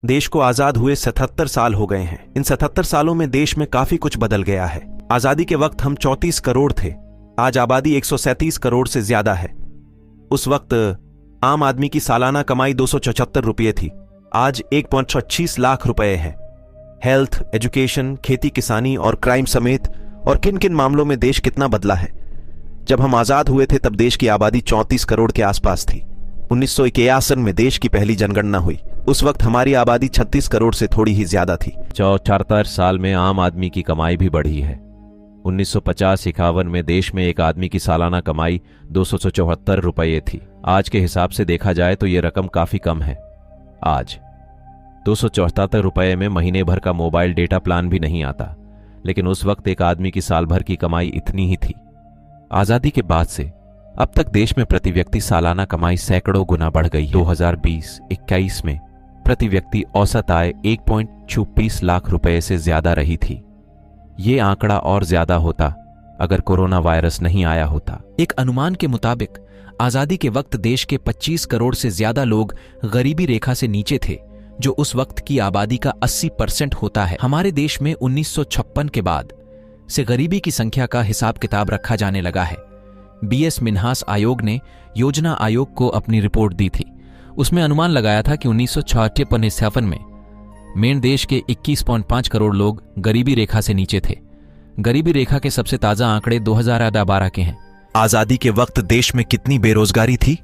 देश को आजाद हुए 77 साल हो गए हैं। इन 77 सालों में देश में काफी कुछ बदल गया है। आजादी के वक्त हम 34 करोड़ थे, आज आबादी 137 करोड़ से ज्यादा है। उस वक्त आम आदमी की सालाना कमाई 274 रुपये थी, आज 1.25 लाख रुपए है। हेल्थ, एजुकेशन, खेती किसानी और क्राइम समेत और किन किन मामलों में देश कितना बदला है। जब हम आजाद हुए थे तब देश की आबादी 34 करोड़ के आसपास थी। 1961 में देश की पहली जनगणना हुई, उस वक्त हमारी आबादी 36 करोड़ से थोड़ी ही ज्यादा थी। 74 साल में आम आदमी की कमाई भी बढ़ी है। 1950-51 में देश में एक आदमी की सालाना कमाई 274 रुपये थी। आज के हिसाब से देखा जाए तो ये रकम काफी कम है। आज 274 रुपये में महीने भर का मोबाइल डेटा प्लान भी नहीं आता, लेकिन उस वक्त एक आदमी की साल भर की कमाई इतनी ही थी। आजादी के बाद से अब तक देश में प्रति व्यक्ति सालाना कमाई सैकड़ों गुना बढ़ गई। 2020-21 में प्रति व्यक्ति औसत आय 1.26 लाख रुपए से ज्यादा रही थी। ये आंकड़ा और ज्यादा होता अगर कोरोना वायरस नहीं आया होता। एक अनुमान के मुताबिक आजादी के वक्त देश के 25 करोड़ से ज्यादा लोग गरीबी रेखा से नीचे थे, जो उस वक्त की आबादी का 80% होता है। हमारे देश में 1956 के बाद से गरीबी की संख्या का हिसाब किताब रखा जाने लगा है। BS मिन्हास आयोग ने योजना आयोग को अपनी रिपोर्ट दी थी। उसमें अनुमान लगाया था कि 1956 में मेन देश के 21.5 करोड़ लोग गरीबी रेखा से नीचे थे। गरीबी रेखा के सबसे ताजा आंकड़े 2012 के हैं। आजादी के वक्त देश में कितनी बेरोजगारी थी,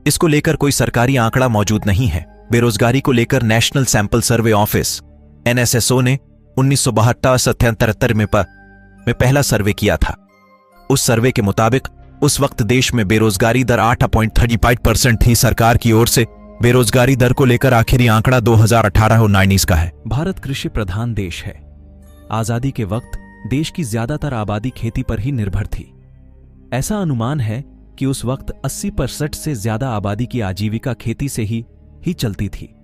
इसको लेकर कोई सरकारी आंकड़ा मौजूद नहीं है। बेरोजगारी को लेकर national sample survey office NSSO ने 1972-73 में पहला सर्वे किया था। उस सर्वे के मुताबिक उस वक्त देश में बेरोजगारी दर 8.35% थी। सरकार की ओर से बेरोजगारी दर को लेकर आखिरी आंकड़ा 2018-19 का है। भारत कृषि प्रधान देश है। आजादी के वक्त देश की ज्यादातर आबादी खेती पर ही निर्भर थी। ऐसा अनुमान है कि उस वक्त 80% से ज्यादा आबादी की आजीविका खेती से ही चलती थी।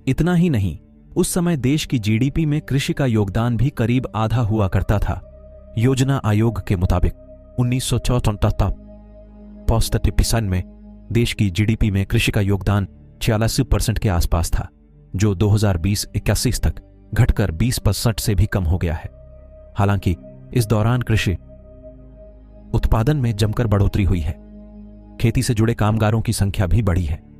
इतना ही नहीं, उस समय देश की GDP में कृषि का योगदान भी करीब आधा हुआ करता था। योजना आयोग के मुताबिक 1974 में देश की GDP में कृषि का योगदान 86% के आसपास था, जो 2020-21 तक घटकर 20% से भी कम हो गया है। हालांकि इस दौरान कृषि उत्पादन में जमकर बढ़ोतरी हुई है। खेती से जुड़े कामगारों की संख्या भी बढ़ी है।